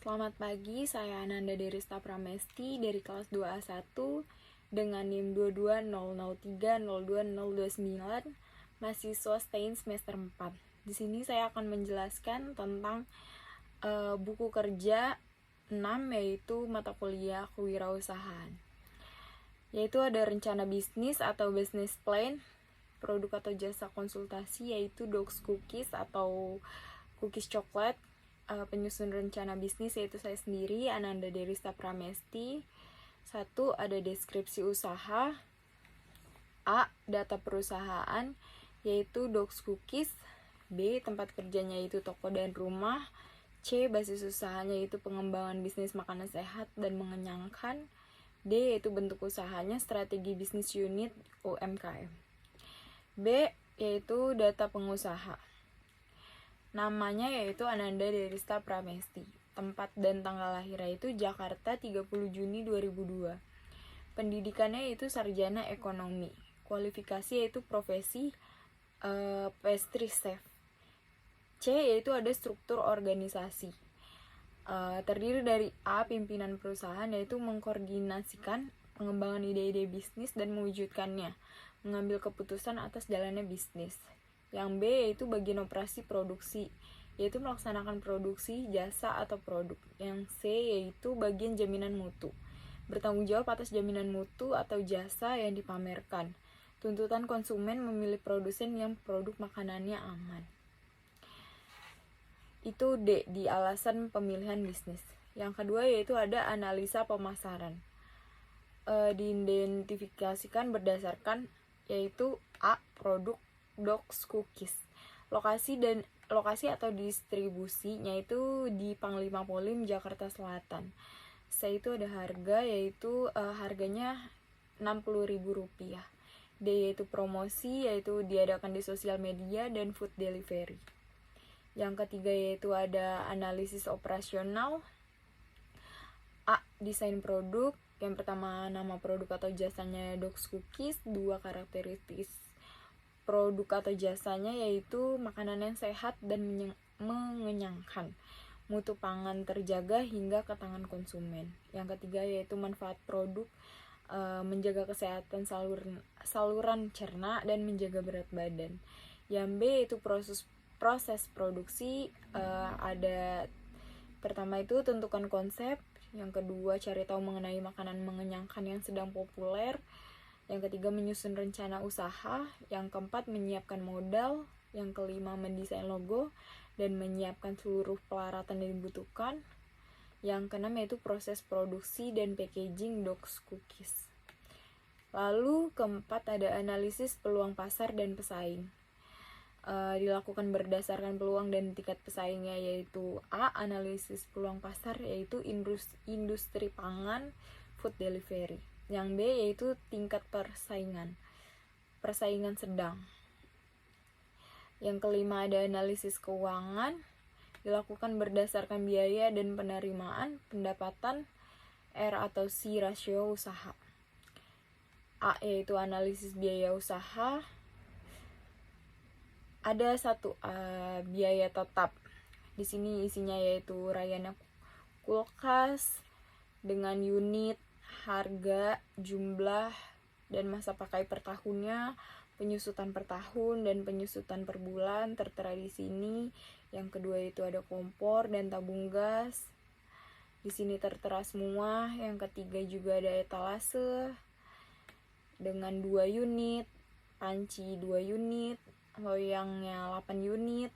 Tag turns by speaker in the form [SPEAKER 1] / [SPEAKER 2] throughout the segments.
[SPEAKER 1] Selamat pagi, saya Ananda Derista Pramesti dari kelas 2A1 dengan NIM 22003022029, mahasiswa STAIN semester 4. Di sini saya akan menjelaskan tentang buku kerja 6, yaitu mata kuliah kewirausahaan. Yaitu ada rencana bisnis atau business plan, produk atau jasa konsultasi yaitu Docs Cookies atau cookies coklat, penyusun rencana bisnis yaitu saya sendiri, Ananda Derista Pramesti. 1. Ada deskripsi usaha. A. Data perusahaan yaitu Docs Cookies. B. Tempat kerjanya yaitu toko dan rumah. C. Basis usahanya yaitu pengembangan bisnis makanan sehat dan mengenyangkan. D. Yaitu bentuk usahanya strategi bisnis unit UMKM. B. Yaitu data pengusaha. Namanya yaitu Ananda Derista Pramesti. Tempat dan tanggal lahirnya itu Jakarta 30 Juni 2002. Pendidikannya yaitu sarjana ekonomi. Kualifikasi yaitu profesi pastry chef. C yaitu ada struktur organisasi. Terdiri dari A. Pimpinan perusahaan yaitu mengkoordinasikan pengembangan ide-ide bisnis dan mewujudkannya, mengambil keputusan atas jalannya bisnis. Yang B yaitu bagian operasi produksi, yaitu melaksanakan produksi, jasa, atau produk. Yang C yaitu bagian jaminan mutu, bertanggung jawab atas jaminan mutu atau jasa yang dipamerkan. Tuntutan konsumen memilih produsen yang produk makanannya aman. Itu D, di alasan pemilihan bisnis. Yang kedua yaitu ada analisa pemasaran. Diidentifikasikan berdasarkan yaitu A. Produk Docs Cookies. Lokasi atau distribusinya itu di Panglima Polim, Jakarta Selatan. C itu ada harga yaitu harganya Rp60.000. D yaitu promosi yaitu diadakan di sosial media dan food delivery. Yang ketiga yaitu ada analisis operasional. A. Desain produk. Yang pertama nama produk atau jasanya Docs Cookies. 2. Karakteristik produk atau jasanya yaitu makanan yang sehat dan mengenyangkan, mutu pangan terjaga hingga ke tangan konsumen. Yang ketiga yaitu manfaat produk, menjaga kesehatan saluran cerna dan menjaga berat badan. Yang B itu proses produksi, ada pertama itu tentukan konsep, yang kedua cari tahu mengenai makanan mengenyangkan yang sedang populer, yang ketiga menyusun rencana usaha, yang keempat menyiapkan modal, yang kelima mendesain logo dan menyiapkan seluruh peralatan yang dibutuhkan, yang keenam yaitu proses produksi dan packaging Docs Cookies. Lalu keempat ada analisis peluang pasar dan pesaing. Dilakukan berdasarkan peluang dan tingkat pesaingnya yaitu A. Analisis peluang pasar yaitu industri pangan, food delivery. Yang B yaitu tingkat persaingan sedang. Yang kelima ada analisis keuangan, dilakukan berdasarkan biaya dan penerimaan, pendapatan, R atau C rasio usaha. A yaitu analisis biaya usaha. Ada satu biaya tetap. Di sini isinya yaitu rayana kulkas dengan unit, harga, jumlah, dan masa pakai per tahunnya, penyusutan per tahun dan penyusutan per bulan tertera di sini. Yang kedua itu ada kompor dan tabung gas. Di sini tertera semua. Yang ketiga juga ada etalase dengan 2 unit, panci 2 unit, loyangnya 8 unit,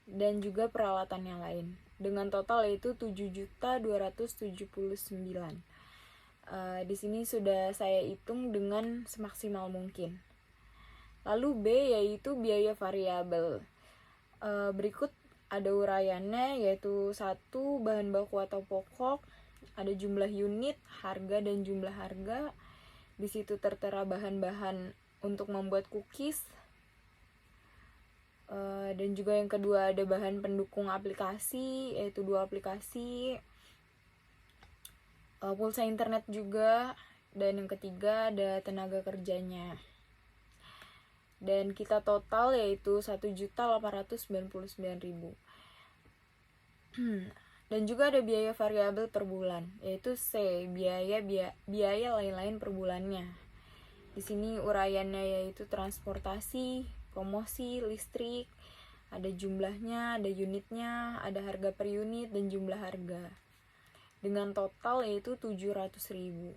[SPEAKER 1] dan juga peralatan yang lain. Dengan total yaitu 7.279.000. Di sini sudah saya hitung dengan semaksimal mungkin. Lalu B yaitu biaya variabel. Berikut ada uraiannya yaitu 1. Bahan baku atau pokok, ada jumlah unit, harga dan jumlah harga. Di situ tertera bahan-bahan untuk membuat cookies. Dan juga yang kedua ada bahan pendukung aplikasi yaitu 2 aplikasi. Pulsa internet juga, dan yang ketiga ada tenaga kerjanya. Dan kita total yaitu 1.899.000. Dan juga ada biaya variabel per bulan, yaitu C, biaya lain-lain per bulannya. Di sini uraiannya yaitu transportasi, promosi, listrik, ada jumlahnya, ada unitnya, ada harga per unit, dan jumlah harga. Dengan total yaitu 700.000.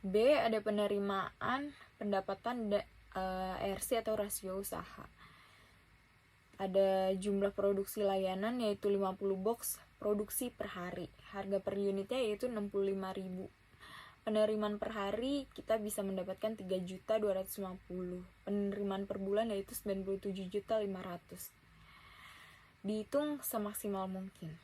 [SPEAKER 1] B, ada penerimaan pendapatan RC atau rasio usaha. Ada jumlah produksi layanan yaitu 50 box produksi per hari. Harga per unitnya yaitu 65.000. Penerimaan per hari kita bisa mendapatkan 3.250. Penerimaan per bulan yaitu 97.500. Dihitung semaksimal mungkin.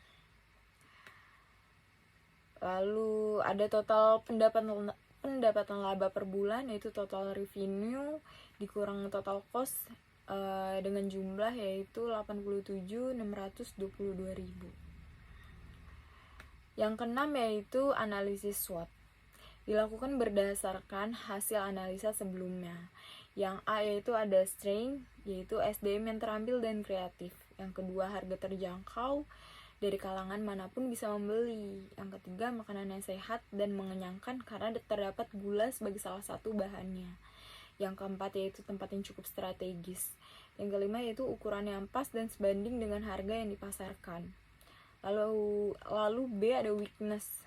[SPEAKER 1] Lalu ada total pendapatan laba per bulan yaitu total revenue dikurang total cost dengan jumlah yaitu 87.622.000. Yang keenam yaitu analisis SWOT. Dilakukan berdasarkan hasil analisa sebelumnya. Yang A yaitu ada strength, yaitu SDM yang terampil dan kreatif. Yang kedua, harga terjangkau, dari kalangan manapun bisa membeli. Yang ketiga, makanan yang sehat dan mengenyangkan karena terdapat gula sebagai salah satu bahannya. Yang keempat yaitu tempat yang cukup strategis. Yang kelima yaitu ukuran yang pas dan sebanding dengan harga yang dipasarkan. Lalu B ada weakness.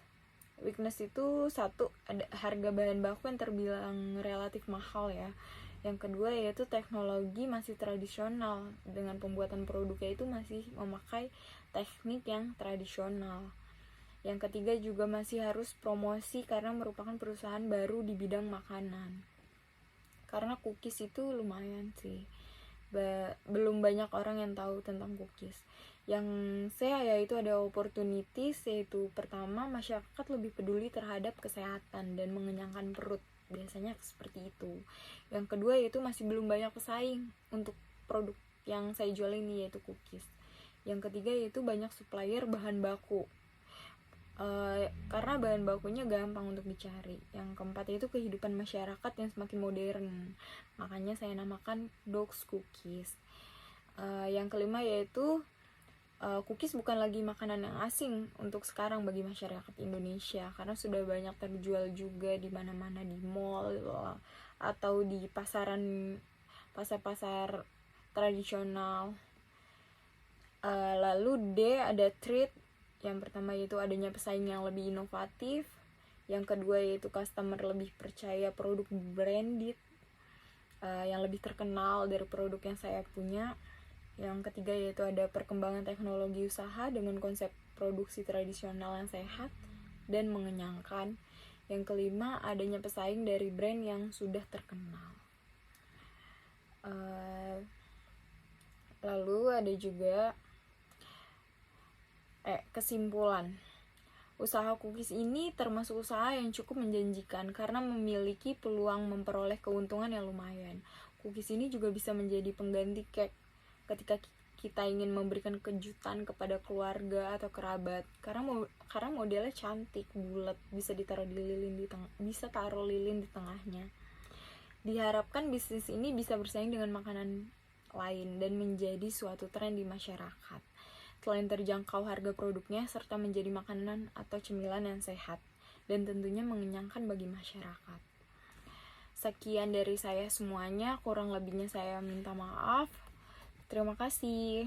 [SPEAKER 1] Weakness itu satu, ada harga bahan baku yang terbilang relatif mahal ya. Yang kedua yaitu teknologi masih tradisional, dengan pembuatan produknya itu masih memakai teknik yang tradisional. Yang ketiga juga masih harus promosi karena merupakan perusahaan baru di bidang makanan. Karena cookies itu lumayan sih, belum banyak orang yang tahu tentang cookies. Yang C yaitu ada opportunities, yaitu pertama, masyarakat lebih peduli terhadap kesehatan dan mengenyangkan perut, biasanya seperti itu. Yang kedua yaitu masih belum banyak pesaing untuk produk yang saya jual ini, yaitu cookies. Yang ketiga yaitu banyak supplier bahan baku, karena bahan bakunya gampang untuk dicari. Yang keempat yaitu kehidupan masyarakat yang semakin modern, makanya saya namakan Dogs Cookies. Yang kelima yaitu cookies bukan lagi makanan yang asing untuk sekarang bagi masyarakat Indonesia, karena sudah banyak terjual juga di mana-mana, di mall atau di pasar-pasar tradisional. Lalu D ada treat. Yang pertama yaitu adanya pesaing yang lebih inovatif. Yang kedua yaitu customer lebih percaya produk branded yang lebih terkenal dari produk yang saya punya. Yang ketiga yaitu ada perkembangan teknologi usaha dengan konsep produksi tradisional yang sehat dan mengenyangkan. Yang kelima, adanya pesaing dari brand yang sudah terkenal. Lalu ada juga kesimpulan. Usaha cookies ini termasuk usaha yang cukup menjanjikan karena memiliki peluang memperoleh keuntungan yang lumayan. Cookies ini juga bisa menjadi pengganti cake ketika kita ingin memberikan kejutan kepada keluarga atau kerabat, karena modelnya cantik, bulat, bisa taruh lilin di tengahnya. Diharapkan bisnis ini bisa bersaing dengan makanan lain dan menjadi suatu tren di masyarakat. Selain terjangkau harga produknya, serta menjadi makanan atau cemilan yang sehat dan tentunya mengenyangkan bagi masyarakat. Sekian dari saya semuanya, kurang lebihnya saya minta maaf. Terima kasih.